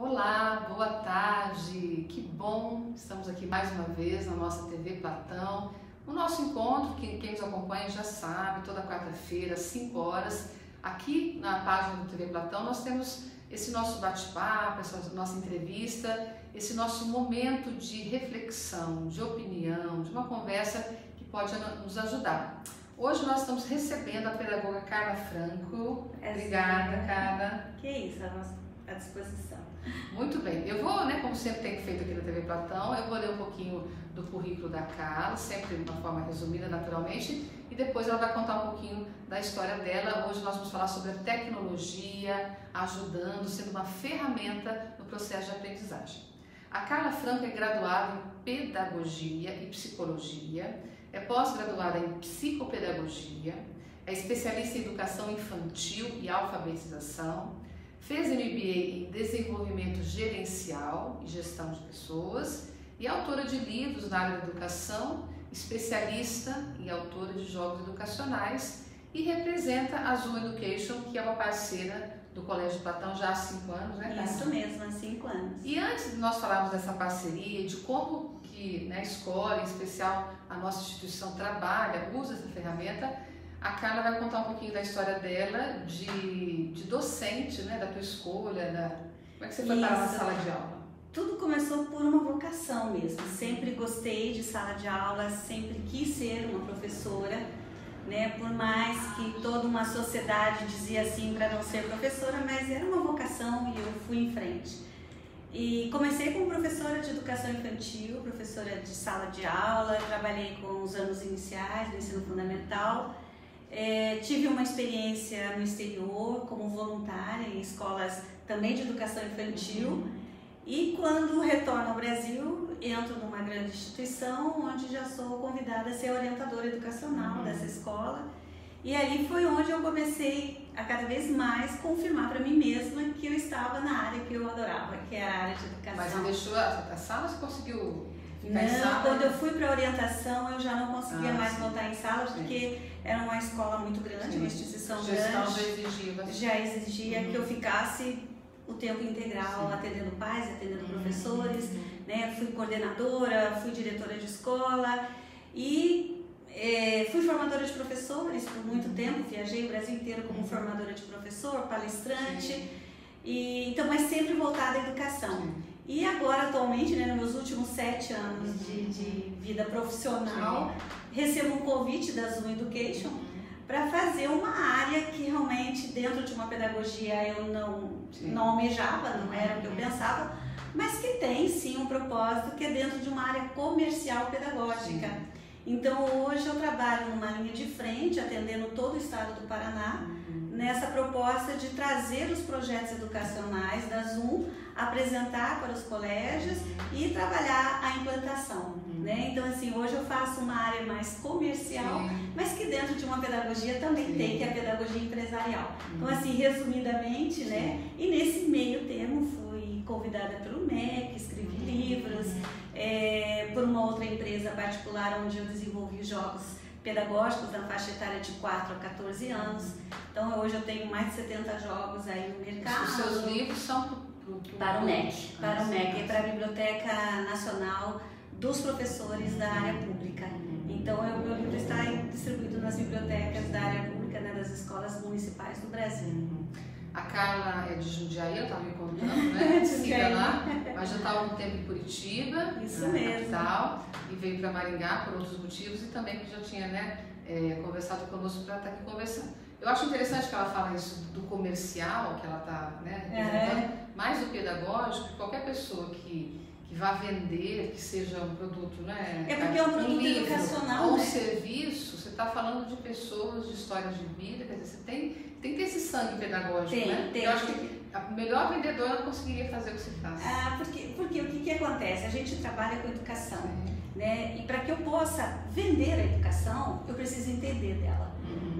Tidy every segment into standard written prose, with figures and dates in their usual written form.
Olá, boa tarde, que bom, estamos aqui mais uma vez na nossa TV Platão. O nosso encontro, quem nos acompanha já sabe, toda quarta-feira, às 5 horas, aqui na página do TV Platão, nós temos esse nosso bate-papo, essa nossa entrevista, esse nosso momento de reflexão, de opinião, de uma conversa que pode nos ajudar. Hoje nós estamos recebendo a pedagoga Carla Franco. Obrigada, Carla. Que isso, à disposição. Muito bem, eu vou, como sempre tenho feito aqui na TV Platão, eu vou ler um pouquinho do currículo da Carla, sempre de uma forma resumida, naturalmente, e depois ela vai contar um pouquinho da história dela. Hoje nós vamos falar sobre a tecnologia ajudando, sendo uma ferramenta no processo de aprendizagem. A Carla Franco é graduada em Pedagogia e Psicologia, é pós-graduada em Psicopedagogia, é especialista em Educação Infantil e Alfabetização, fez MBA em Desenvolvimento Gerencial e Gestão de Pessoas e é autora de livros na área da educação, especialista e autora de jogos educacionais e representa a Zoom Education, que é uma parceira do Colégio Platão já há 5 anos, né, Carla? Isso mesmo, há 5 anos. E antes de nós falarmos dessa parceria, de como que a escola, em especial a nossa instituição, trabalha, usa essa ferramenta, a Carla vai contar um pouquinho da história dela, de docente, da tua escolha, como é que você foi parar na sala de aula? Tudo começou por uma vocação mesmo. Sempre gostei de sala de aula, sempre quis ser uma professora, por mais que toda uma sociedade dizia assim para não ser professora, mas era uma vocação e eu fui em frente. E comecei como professora de educação infantil, professora de sala de aula, trabalhei com os anos iniciais do ensino fundamental. Tive uma experiência no exterior como voluntária em escolas também de educação infantil e quando retorno ao Brasil entro numa grande instituição onde já sou convidada a ser orientadora educacional dessa escola e ali foi onde eu comecei a cada vez mais confirmar para mim mesma que eu estava na área que eu adorava, que é a área de educação. Mas você deixou a sala, você conseguiu? Não, quando eu fui para orientação eu já não conseguia mais voltar em sala porque era uma escola muito grande, uma instituição grande, já exigia que eu ficasse o tempo integral atendendo pais, atendendo professores, fui coordenadora, fui diretora de escola e fui formadora de professores por muito tempo, viajei o Brasil inteiro como formadora de professor, palestrante, então, mas sempre voltada à educação. E agora, atualmente, nos meus últimos 7 anos de vida profissional, recebo um convite da Zoom Education para fazer uma área que realmente, dentro de uma pedagogia, eu não almejava, não era o que eu pensava, mas que tem sim um propósito que é dentro de uma área comercial pedagógica. Então, hoje eu trabalho numa linha de frente, atendendo todo o estado do Paraná, nessa proposta de trazer os projetos educacionais da Zoom, apresentar para os colégios e trabalhar a implantação. Então, assim, hoje eu faço uma área mais comercial, mas que dentro de uma pedagogia também tem, que é a pedagogia empresarial. Então, assim, resumidamente, e nesse meio termo fui convidada pelo MEC, escrevi livros, por uma outra empresa particular onde eu desenvolvi jogos pedagógicos na faixa etária de 4 a 14 anos. Então hoje eu tenho mais de 70 jogos aí no mercado. Os seus livros são para o MEC, é para a Biblioteca Nacional dos Professores da Área Pública. Então o meu livro está distribuído nas bibliotecas da área pública, das escolas municipais do Brasil. A Carla é de Jundiaí, eu estava me contando, Siga lá, mas já estava um tempo em Curitiba, isso mesmo, capital, e veio para Maringá por outros motivos e também porque já tinha conversado conosco para estar aqui conversando. Eu acho interessante que ela fala isso do comercial, que ela está representando, mais do pedagógico, qualquer pessoa que vá vender, que seja um produto, É porque é um produto educacional, ou um serviço, você está falando de pessoas, de histórias de vida, quer dizer, você tem que ter esse sangue pedagógico, Tem. Eu acho que a melhor vendedora não conseguiria fazer o que você faz. Porque o que acontece? A gente trabalha com educação, e para que eu possa vender a educação, eu preciso entender dela.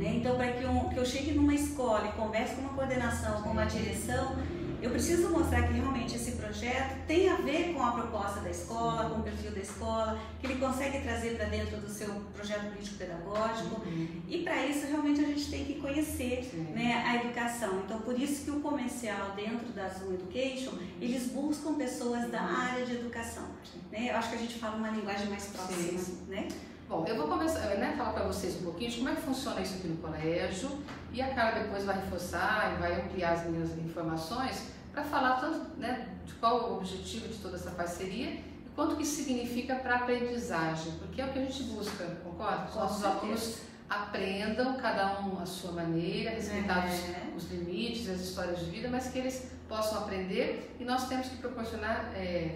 Então, para que eu chegue numa escola e converse com uma coordenação, com uma direção, eu preciso mostrar que realmente esse projeto tem a ver com a proposta da escola, com o perfil da escola, que ele consegue trazer para dentro do seu projeto político-pedagógico. E para isso realmente a gente tem que conhecer, né, a educação. Então por isso que o comercial dentro da Zoom Education, eles buscam pessoas da área de educação. Né? Eu acho que a gente fala uma linguagem mais próxima. Né? Bom, eu vou começar, né, falar para vocês um pouquinho de como é que funciona isso aqui no colégio, e a Carla depois vai reforçar e vai ampliar as minhas informações para falar tanto, né, de qual o objetivo de toda essa parceria e quanto que significa para a aprendizagem, porque é o que a gente busca, concorda? Os nossos alunos aprendam, cada um à sua maneira, respeitados os limites, as histórias de vida, mas que eles possam aprender, e nós temos que proporcionar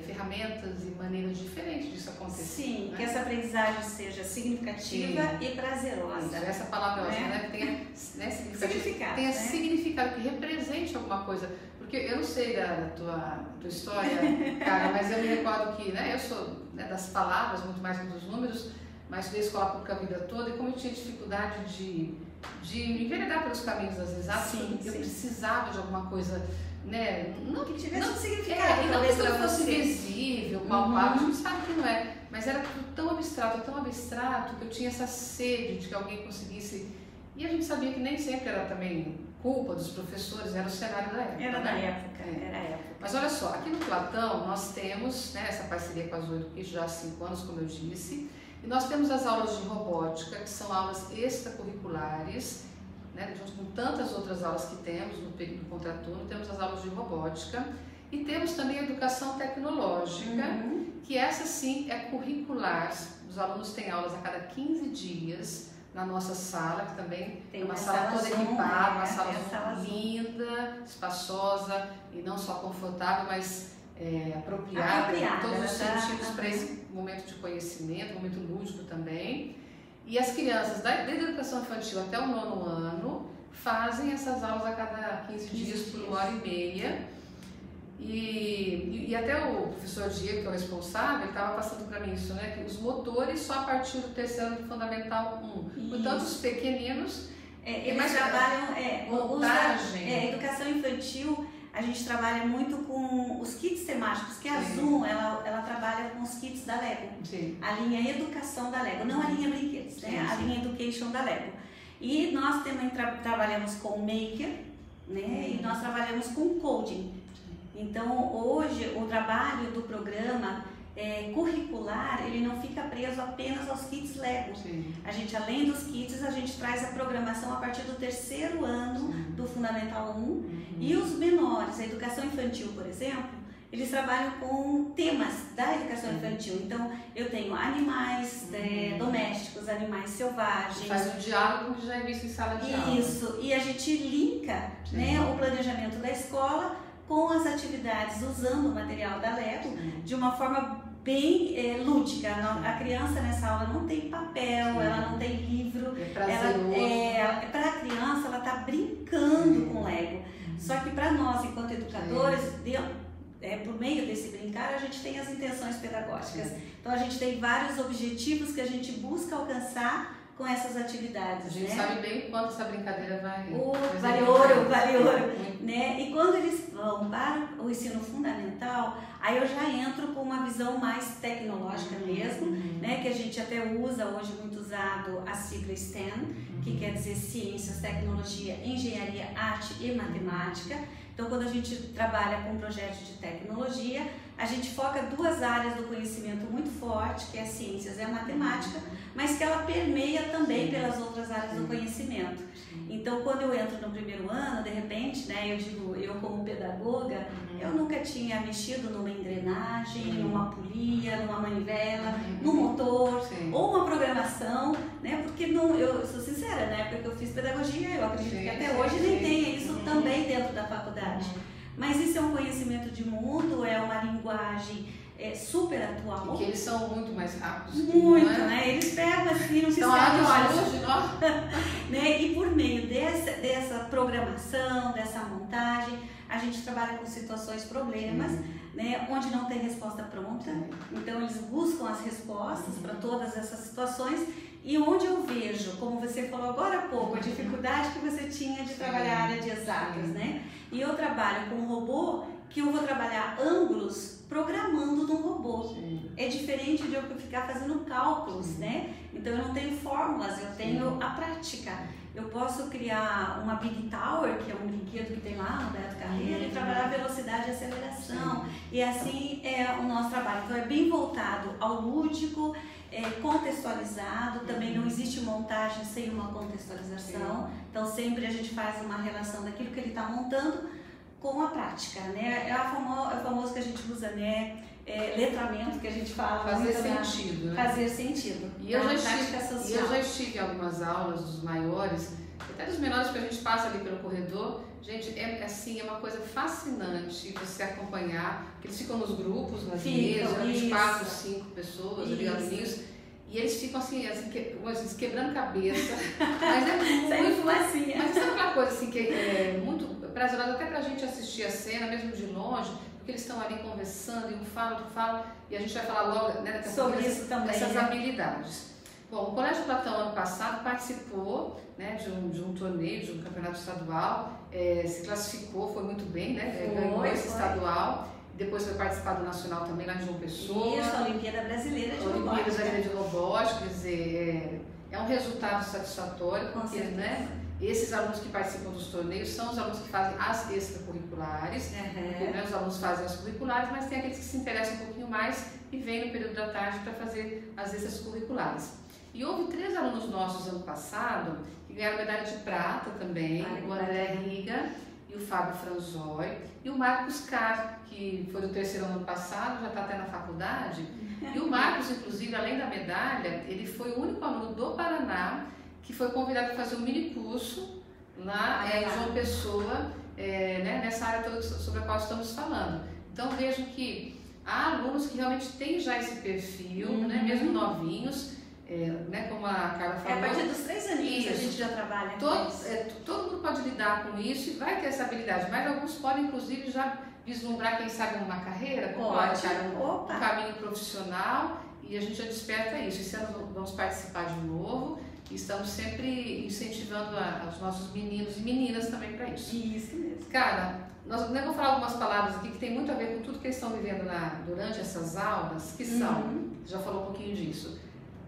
ferramentas e maneiras diferentes disso acontecer. Sim, né? Que essa aprendizagem seja significativa e prazerosa. Isso, essa palavra é ótima, né? Que tenha, né, significado, tenha significado, que represente alguma coisa. Porque eu não sei da tua história, cara, mas eu me recordo que, né, eu sou, né, das palavras muito mais que dos números, mas estudei escola pública a vida toda, e como eu tinha dificuldade de enveredar pelos caminhos das exatas, eu precisava de alguma coisa, né, não que tivesse significado, não que tudo fosse visível, palpável, a gente sabe que não é, mas era tudo tão abstrato, que eu tinha essa sede de que alguém conseguisse, e a gente sabia que nem sempre era também culpa dos professores, era o cenário da época. Era da época, era a época. Mas olha só, aqui no Platão nós temos, né, essa parceria com a Zoom Education já há 5 anos, como eu disse, e nós temos as aulas de robótica, que são aulas extracurriculares, né, junto com tantas outras aulas que temos no período contraturno, temos as aulas de robótica, e temos também a educação tecnológica, que essa sim é curricular. Os alunos têm aulas a cada 15 dias na nossa sala, que também tem uma sala toda equipada, uma sala linda, espaçosa, e não só confortável, mas apropriada em todos os sentidos para esse momento de conhecimento, momento lúdico também. E as crianças, desde a educação infantil até o 9º ano, fazem essas aulas a cada 15 dias por 1h30. E até o professor Diego, que é o responsável, estava passando para mim isso, né? Que os motores só a partir do 3º ano do Fundamental 1. Portanto, os pequeninos... eles trabalham... montagem. Educação infantil, a gente trabalha muito com os kits temáticos, que a Zoom, ela trabalha com os kits da Lego. Sim. A linha Educação da Lego, não a linha Brinquedos, né? A linha Education da Lego. E nós também trabalhamos com Maker, né? E nós trabalhamos com Coding. Então, hoje, o trabalho do programa curricular, ele não fica preso apenas aos kits Lego. Sim. A gente, além dos kits, a gente traz a programação a partir do 3º ano do Fundamental 1. E os menores, a educação infantil, por exemplo, eles trabalham com temas da educação infantil. Então, eu tenho animais domésticos, animais selvagens. Faz um diálogo que já é visto em sala de aula. Isso, e a gente linka, né, o planejamento da escola com as atividades, usando o material da Lego de uma forma bem lúdica. A criança nessa aula não tem papel, ela não tem livro. Para a criança, ela está brincando com Lego. Só que para nós, enquanto educadores, por meio desse brincar, a gente tem as intenções pedagógicas. Então, a gente tem vários objetivos que a gente busca alcançar com essas atividades. A gente sabe bem quanto essa brincadeira vale ouro, né? E quando eles vão para o ensino fundamental, aí eu já entro com uma visão mais tecnológica mesmo, né? Que a gente até usa hoje, muito usado, a sigla STEM, que quer dizer ciências, tecnologia, engenharia, arte e matemática. Então, quando a gente trabalha com projetos de tecnologia, a gente foca 2 áreas do conhecimento muito forte, que é as ciências e a matemática, mas que ela permeia também pelas outras áreas do conhecimento. Então, quando eu entro no 1º ano, de repente, né, eu digo, eu como pedagoga, eu nunca tinha mexido numa engrenagem, numa polia, numa manivela, num motor, ou uma programação, né, porque não, eu sou sincera, na época que eu fiz pedagogia, eu acredito que até hoje nem tenha isso também dentro da faculdade. Mas isso é um conhecimento de mundo, é uma linguagem super atual. Porque eles são muito mais rápidos. Muito, né? Eles pegam assim, não se né? E por meio dessa programação, dessa montagem, a gente trabalha com situações, problemas, né? Onde não tem resposta pronta. Então, eles buscam as respostas para todas essas situações. E onde eu vejo, como você falou agora há pouco, a dificuldade que você tinha de trabalhar a área de exatas, né? E eu trabalho com robô, que eu vou trabalhar ângulos programando num robô. Sim. É diferente de eu ficar fazendo cálculos, né? Então eu não tenho fórmulas, eu tenho a prática. Eu posso criar uma Big Tower, que é um brinquedo que tem lá no Beto Carreiro, e trabalhar velocidade e aceleração. E assim é o nosso trabalho. Então é bem voltado ao lúdico, contextualizado. Também não existe montagem sem uma contextualização. Então sempre a gente faz uma relação daquilo que ele está montando com a prática, né? É o famoso que a gente usa, né? Letramento, que a gente fala. Fazer sentido, né? Fazer sentido. E eu já estive em algumas aulas dos maiores, até dos menores, que a gente passa ali pelo corredor. Gente, é uma coisa fascinante você acompanhar, que eles ficam nos grupos, nas mesas, geralmente 4, 5 pessoas, ali, aluninhos, e eles ficam assim quebrando cabeça, mas é muito fumacinha. Mas sabe aquela coisa assim que é muito prazerosa até pra gente assistir a cena, mesmo de longe, porque eles estão ali conversando, e um fala, outro fala, e a gente vai falar logo, né, sobre isso também, essas habilidades. Bom, o Colégio Platão ano passado participou, né, de um torneio, de um campeonato estadual, se classificou, foi muito bem, né, ganhou esse estadual, depois foi participar do nacional também lá de João Pessoa. Isso, a Olimpíada Brasileira de Robótica. Olimpíada Brasileira de Robótica, quer dizer, é um resultado satisfatório, porque, né, esses alunos que participam dos torneios são os alunos que fazem as extracurriculares, porque, né, os alunos fazem as curriculares, mas tem aqueles que se interessam um pouquinho mais e vêm no período da tarde para fazer as extracurriculares. E houve 3 alunos nossos ano passado que ganharam medalha de prata também, o André Riga e o Fábio Franzói, e o Marcos Carr, que foi do 3º ano passado, já está até na faculdade. E o Marcos, inclusive, além da medalha, ele foi o único aluno do Paraná que foi convidado a fazer um mini curso lá em João Pessoa, né, nessa área toda sobre a qual estamos falando. Então vejo que há alunos que realmente têm já esse perfil, né, mesmo novinhos, né, como a Carla falou. A partir dos 3 aninhos a gente já trabalha com isso. Todo mundo pode lidar com isso e vai ter essa habilidade, mas alguns podem inclusive já vislumbrar, quem sabe, uma carreira, um caminho profissional, e a gente já desperta isso. Esse ano vamos participar de novo. E estamos sempre incentivando os nossos meninos e meninas também para isso. Isso mesmo. Cara, eu vou falar algumas palavras aqui que tem muito a ver com tudo que eles estão vivendo durante essas aulas, que são, já falou um pouquinho disso,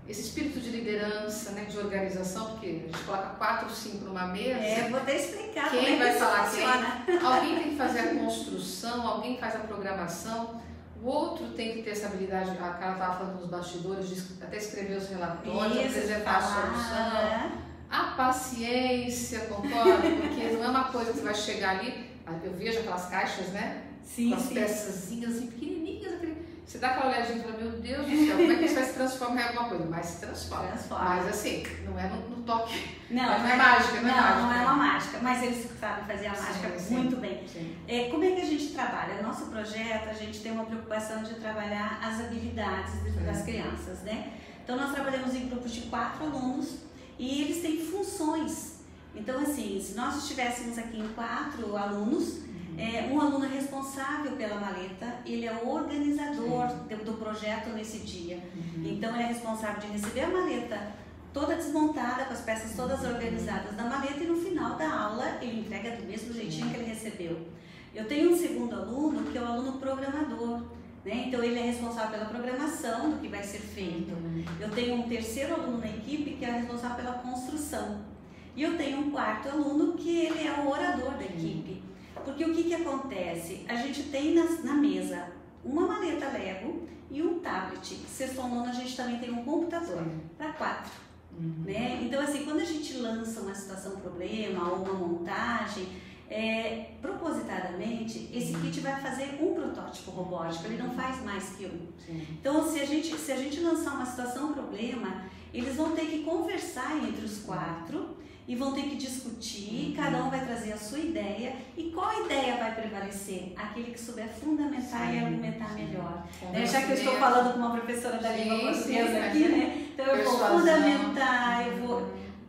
esse espírito de liderança, né, de organização, porque a gente coloca 4 ou 5 numa mesa. Vou até explicar quem vai falar funciona. Alguém tem que fazer a construção, alguém faz a programação. O outro tem que ter essa habilidade, a Carla estava falando nos bastidores, de até escrever os relatórios, apresentar a solução. A paciência, concordo, porque não é uma coisa que você vai chegar ali, eu vejo aquelas caixas, né? Sim, com as peçazinhas assim, pequenininhas, você dá aquela olhadinha e fala, meu Deus do céu, como é que isso vai se transformar em alguma coisa? Mas se transforma. Mas assim, não é no toque. Não é mágica, não é mágica. Não é uma mágica, mas eles sabem fazer a mágica muito bem. Como é que a gente trabalha? Nosso projeto, a gente tem uma preocupação de trabalhar as habilidades das crianças, né? Então nós trabalhamos em grupos de 4 alunos e eles têm funções. Então assim, se nós estivéssemos aqui em 4 alunos, um aluno é responsável pela maleta, ele é o organizador do projeto nesse dia. Então ele é responsável de receber a maleta toda desmontada, com as peças todas organizadas na maleta, e no final da aula ele entrega do mesmo jeitinho que ele recebeu. Eu tenho um segundo aluno que é o aluno programador, né? Então ele é responsável pela programação do que vai ser feito. Eu tenho um terceiro aluno na equipe que é responsável pela construção. E eu tenho um 4º aluno que ele é o orador da equipe. Porque o que acontece? A gente tem na mesa uma maleta Lego e um tablet. Sexto ao nono a gente também tem um computador para 4. Né? Então assim, quando a gente lança uma situação problema ou uma montagem, propositadamente, esse kit vai fazer um protótipo robótico, ele não faz mais que um. Então se a gente lançar uma situação problema, eles vão ter que conversar entre os 4 e vão ter que discutir, cada um vai trazer a sua ideia, e qual ideia vai prevalecer? Aquele que souber fundamentar e argumentar melhor. Já que eu estou falando com uma professora da língua portuguesa aqui, né? Então eu vou fundamentar,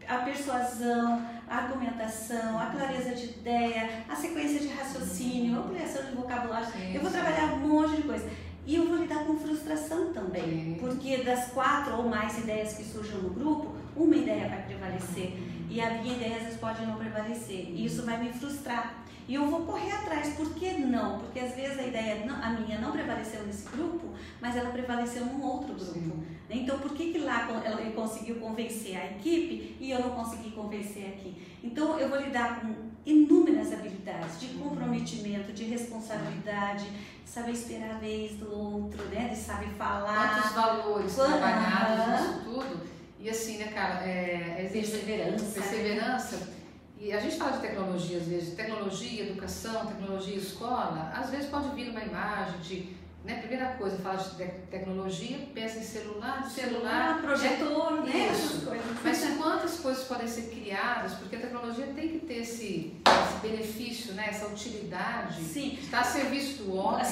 a persuasão, a argumentação, a clareza de ideia, a sequência de raciocínio, a ampliação de vocabulário. Eu vou trabalhar um monte de coisa. E eu vou lidar com frustração também, porque das 4 ou mais ideias que surjam no grupo, uma ideia vai prevalecer. E a minha ideia às vezes pode não prevalecer. E isso vai me frustrar. E eu vou correr atrás. Por que não? Porque às vezes a ideia, a minha não prevaleceu nesse grupo, mas ela prevaleceu num outro grupo. Sim. Então, por que lá ele conseguiu convencer a equipe e eu não consegui convencer aqui? Então, eu vou lidar com inúmeras habilidades de comprometimento, de responsabilidade, de saber esperar a vez do outro, né? De saber falar. Quantos valores trabalhados nisso tudo. E assim, né, cara, perseverança. E a gente fala de tecnologia, às vezes, tecnologia, educação, tecnologia, escola, às vezes pode vir uma imagem de, né, primeira coisa, fala de tecnologia, pensa em celular, projetor, né, essas coisas. Mas quantas coisas podem ser criadas, porque a tecnologia tem que ter esse benefício, né, essa utilidade. Sim. Está a serviço do homem.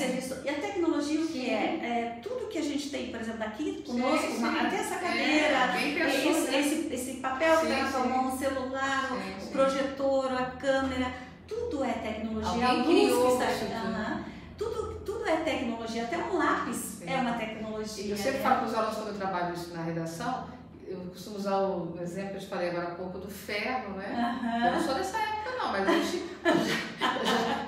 E a tecnologia, o que é? Tudo que a gente tem, por exemplo, aqui conosco, até essa cadeira, esse papel que está na sua mão, o celular, o projetor, a câmera, tudo é tecnologia. Alguém criou isso. Tudo é tecnologia, até um lápis é uma tecnologia. Eu sempre falo para os alunos quando eu trabalho isso na redação, eu costumo usar o exemplo que eu te falei agora há pouco do ferro, né? Eu não sou dessa época não, mas a gente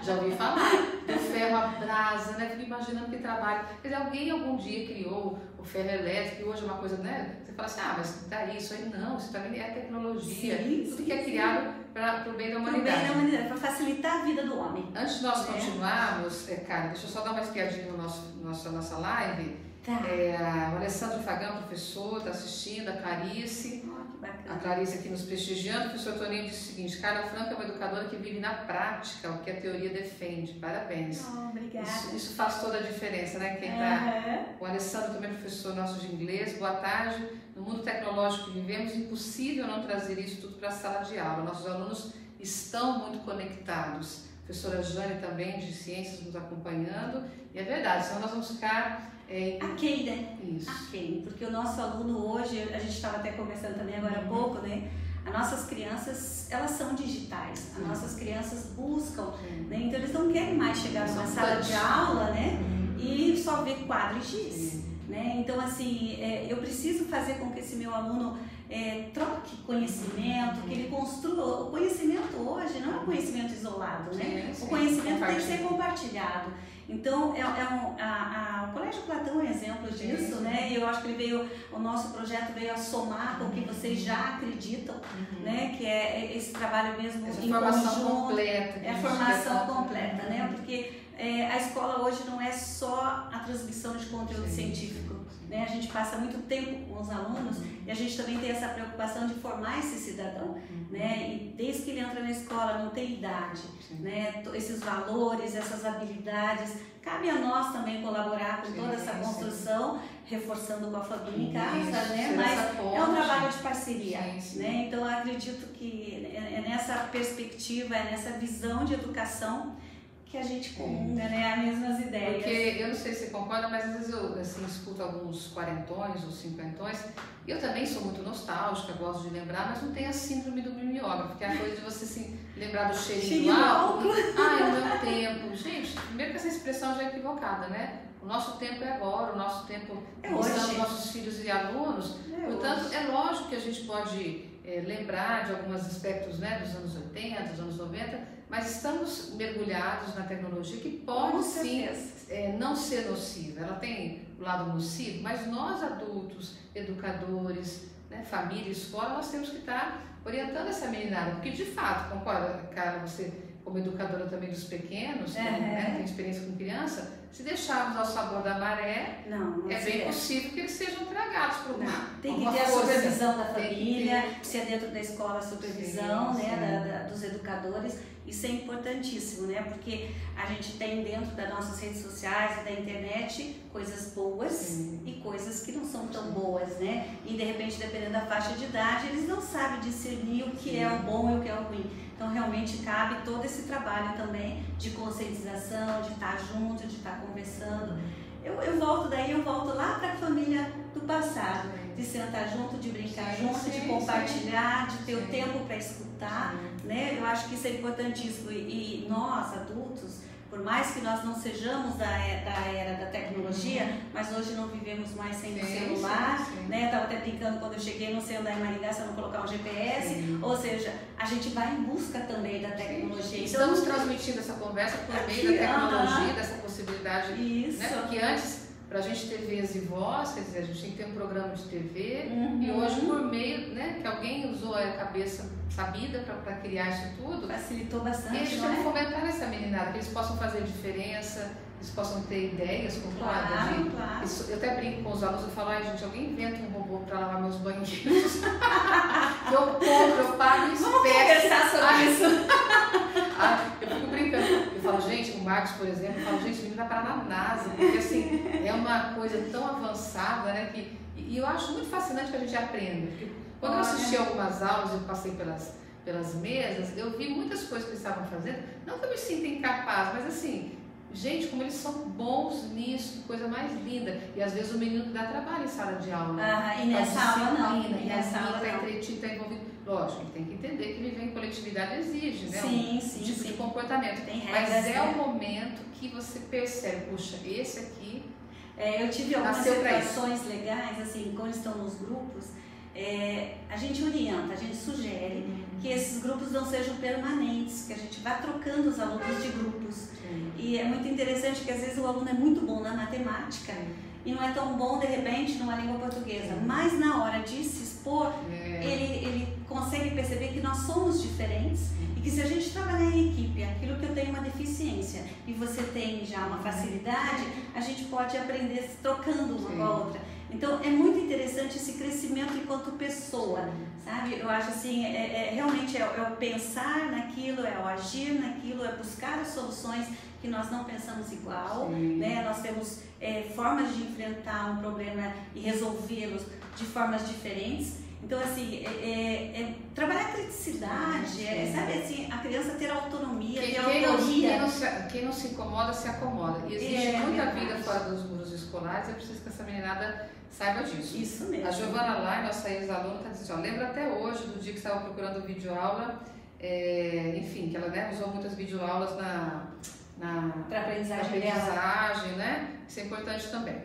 já ouvi falar do ferro, a brasa, né? Fico imaginando que trabalho. Quer dizer, alguém algum dia criou o ferro elétrico, e hoje é uma coisa, né? Você fala assim, mas daí isso aí não, isso também é tecnologia. Tudo que é criado para o bem da humanidade. Para facilitar a vida do homem. Antes de nós continuarmos, cara, deixa eu só dar uma espiadinha no nossa live. Tá. O Alessandro Fagão, professor, está assistindo, a Clarice. Que bacana. A Clarice aqui nos prestigiando. O professor Toninho disse o seguinte: Carla Franco é uma educadora que vive na prática o que a teoria defende. Parabéns. Obrigada. Isso faz toda a diferença, né? Quem tá... O Alessandro também é professor nosso de inglês. Boa tarde. No mundo tecnológico que vivemos, impossível não trazer isso tudo para a sala de aula. Nossos alunos estão muito conectados. A professora Jane também, de ciências, nos acompanhando. E é verdade, senão nós vamos ficar... Aquém, né? Isso. Aquém, porque o nosso aluno hoje, a gente estava até conversando também agora há pouco, né? As nossas crianças, elas são digitais, as nossas crianças buscam, né? Então eles não querem mais chegar numa sala de aula, né? E só ver quadro e giz, né? Então assim, eu preciso fazer com que esse meu aluno troque conhecimento, que ele construa. O conhecimento hoje não é um conhecimento isolado, né? O conhecimento tem que ser compartilhado. Então, o Colégio Platão é um exemplo disso, né? E eu acho que o nosso projeto veio a somar com o que vocês já acreditam, né? Que é esse trabalho mesmo em formação completa. É a formação completa, né? Porque a escola hoje não é só a transmissão de conteúdo científico, né? A gente passa muito tempo com os alunos e a gente também tem essa preocupação de formar esse cidadão, né? E desde que ele entra na escola, não tem idade, né? Esses valores, essas habilidades, cabe a nós também colaborar com toda essa construção, reforçando com a família em casa, né? Mas é um trabalho de parceria, né? Então eu acredito que é nessa perspectiva, é nessa visão de educação que a gente comunga, né, as mesmas ideias. Porque eu não sei se você concorda, mas às vezes eu assim, escuto alguns quarentões ou cinquentões, e eu também sou muito nostálgica, gosto de lembrar, mas não tenho a síndrome do mimeógrafo, que é a coisa de você assim, lembrar do cheirinho do álcool. O meu tempo. Gente, primeiro que essa expressão já é equivocada, né? O nosso tempo é agora, o nosso tempo são nossos filhos e alunos. Portanto, é lógico que a gente pode lembrar de alguns aspectos, né, dos anos 80, dos anos 90, mas estamos mergulhados na tecnologia que pode sim não ser nociva. Ela tem o lado nocivo, mas nós adultos, educadores, né, família, escola, nós temos que estar orientando essa meninada, porque de fato, concorda, Carla, você como educadora também dos pequenos, né, tem experiência com criança, se deixarmos ao sabor da maré, é bem possível que eles sejam tragados por uma Tem que ter a supervisão da família, se é dentro da escola a supervisão dos educadores. Isso é importantíssimo, né? Porque a gente tem dentro das nossas redes sociais e da internet coisas boas e coisas que não são tão boas, né? E de repente, dependendo da faixa de idade, eles não sabem discernir o que é o bom e o que é o ruim. Então, realmente cabe todo esse trabalho também de conscientização, de estar junto, de estar conversando. Eu volto lá para a família do passado, de sentar junto, de brincar junto, de compartilhar, de ter o tempo para escutar, né? Eu acho que isso é importantíssimo. E nós, adultos, por Por mais que nós não sejamos da era da tecnologia, mas hoje não vivemos mais sem o celular, né? Eu estava até brincando quando eu cheguei, não sei andar em Maringá se eu não colocar um GPS, ou seja, a gente vai em busca também da tecnologia. Estamos transmitindo essa conversa por meio da tecnologia, dessa possibilidade, né? Porque antes, para a gente ter vez e voz, quer dizer, a gente tem que ter um programa de TV, e hoje por meio, né, que alguém usou a cabeça sabida para criar isso tudo, facilitou bastante. E a gente tem que fomentar essa meninada, que eles possam fazer diferença, eles possam ter ideias como claro. Eu até brinco com os alunos e falo, ai gente, alguém inventa um robô para lavar meus banheiros. Eu compro, eu pago e espero. Vamos conversar sobre isso. Eu fico brincando. Eu falo, gente, o Marcos, por exemplo, eu falo, gente, o menino vai parar na NASA, porque assim, é uma coisa tão avançada, né? E eu acho muito fascinante que a gente aprenda. Porque quando eu assisti algumas aulas, eu passei pelas mesas, eu vi muitas coisas que eles estavam fazendo. Não que eu me sinta incapaz, mas assim, gente, como eles são bons nisso, que coisa mais linda. E às vezes o menino dá trabalho em sala de aula. E nessa aula não. E nessa aula está entretido, está envolvido. Lógico, ele tem que entender que viver em coletividade exige, né? Sim, tipo de comportamento. Tem regras, mas é o momento que você percebe, puxa, esse aqui. Eu tive algumas situações legais, assim, quando estão nos grupos, a gente orienta, a gente sugere que esses grupos não sejam permanentes, que a gente vá trocando os alunos de grupos. E é muito interessante que às vezes o aluno é muito bom na matemática e não é tão bom de repente numa língua portuguesa, mas na hora de se expor, ele consegue perceber que nós somos diferentes e que se a gente trabalhar em equipe, aquilo que eu tenho uma deficiência e você tem já uma facilidade, a gente pode aprender trocando uma com a outra. Então é muito interessante esse crescimento enquanto pessoa, sabe? Eu acho assim, realmente é o pensar naquilo, é o agir naquilo, é buscar as soluções que nós não pensamos igual, né? Nós temos formas de enfrentar um problema e resolvê-los de formas diferentes. Então, assim, trabalhar a criticidade, sabe assim, a criança ter autonomia, ter autoria. Quem não se incomoda, se acomoda. E existe muita vida fora dos muros escolares, é preciso que essa meninada saiba disso. Isso mesmo. A Giovana Lai, nossa ex-aluna, está dizendo, lembra até hoje do dia que estava procurando videoaula, enfim, que ela, né, usou muitas videoaulas para aprendizagem, né? Isso é importante também.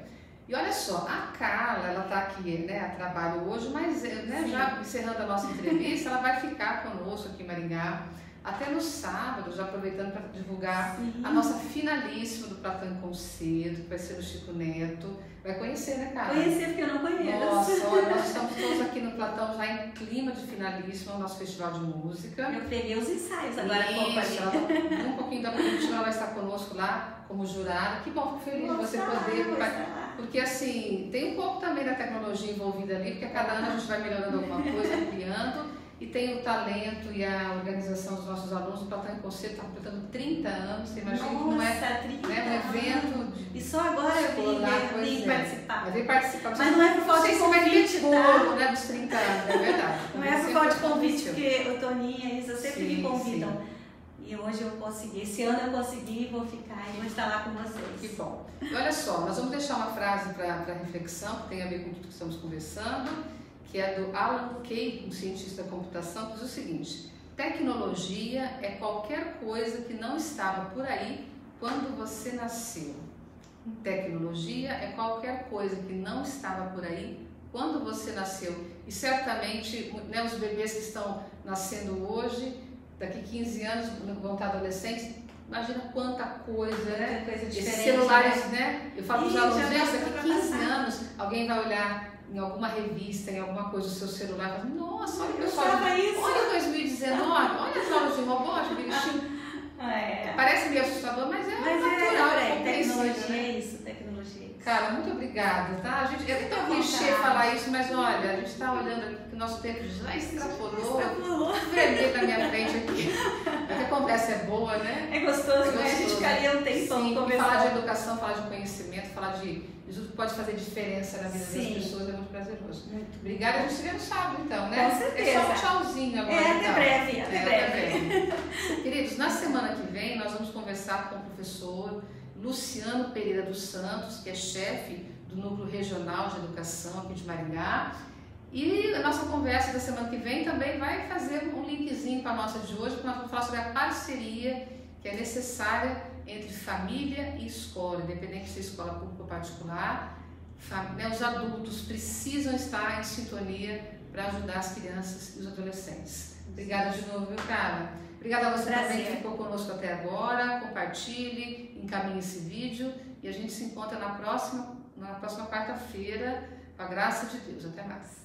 E olha só, a Carla, ela está aqui, né, a trabalho hoje, mas né, já encerrando a nossa entrevista, ela vai ficar conosco aqui em Maringá até no sábado, já aproveitando para divulgar a nossa finalíssima do Platão Conceito, que vai ser do Chico Neto. Vai conhecer, né, Carla? Conhecer, porque eu não conheço. Nossa, olha, nós estamos todos aqui no Platão já em clima de finalíssima, o nosso festival de música. Eu peguei os ensaios agora. Um pouquinho da produção, ela vai estar conosco lá como jurada. Que bom, fico feliz de você poder. Porque assim, tem um pouco também da tecnologia envolvida ali, porque a cada ano a gente vai melhorando alguma coisa, ampliando. E tem o talento e a organização dos nossos alunos. O Platão Conceito está completando 30 anos. Você imagina que não é um evento. E só agora eu vim participar. Mas vem participar. Mas não é por falta de convite, tá? Né, dos 30 anos, é verdade. Não é por falta de convite, porque o Toninho e a Isa sempre me convidam. E hoje eu consegui, esse ano eu consegui, vou ficar e vou estar lá com vocês. Que bom. E olha só, nós vamos deixar uma frase para reflexão, que tem a ver com tudo que estamos conversando, que é do Alan Kay, um cientista da computação, que diz o seguinte: tecnologia é qualquer coisa que não estava por aí quando você nasceu. Tecnologia é qualquer coisa que não estava por aí quando você nasceu. E certamente, né, os bebês que estão nascendo hoje, daqui 15 anos, vão estar adolescentes, imagina quanta coisa, né? Coisa diferente. Esses celulares, né? Eu falo para os alunos, daqui 15 anos, alguém vai olhar em alguma revista, em alguma coisa, o seu celular, e fala, nossa, olha o pessoal, olha 2019, olha as aulas de robótica, bichinho. Parece meio assustador, mas natural. Tecnologia é isso, tecnologia. Cara, muito obrigada, tá? É tão clichê falar isso, mas olha, a gente está olhando aqui que o nosso tempo já extrapolou. Vermelho na minha frente aqui. Mas a conversa é boa, né? É gostoso, né? A gente ficaria um tempão conversando. Falar de educação, falar de conhecimento, falar de tudo que pode fazer diferença na vida das pessoas é muito prazeroso. Muito. Obrigada, a gente se vê no sábado, então, né? Com certeza. É só um tchauzinho agora. Até breve. Queridos, na semana que vem nós vamos conversar com o professor Luciano Pereira dos Santos, que é chefe do Núcleo Regional de Educação aqui de Maringá. E a nossa conversa da semana que vem também vai fazer um linkzinho para a nossa de hoje, porque nós vamos falar sobre a parceria que é necessária entre família e escola, independente se é escola pública ou particular. Os adultos precisam estar em sintonia para ajudar as crianças e os adolescentes. Obrigada de novo, viu, Carla? Obrigada a você também que ficou conosco até agora. Compartilhe, encaminhe esse vídeo e a gente se encontra na próxima quarta-feira, com a graça de Deus. Até mais.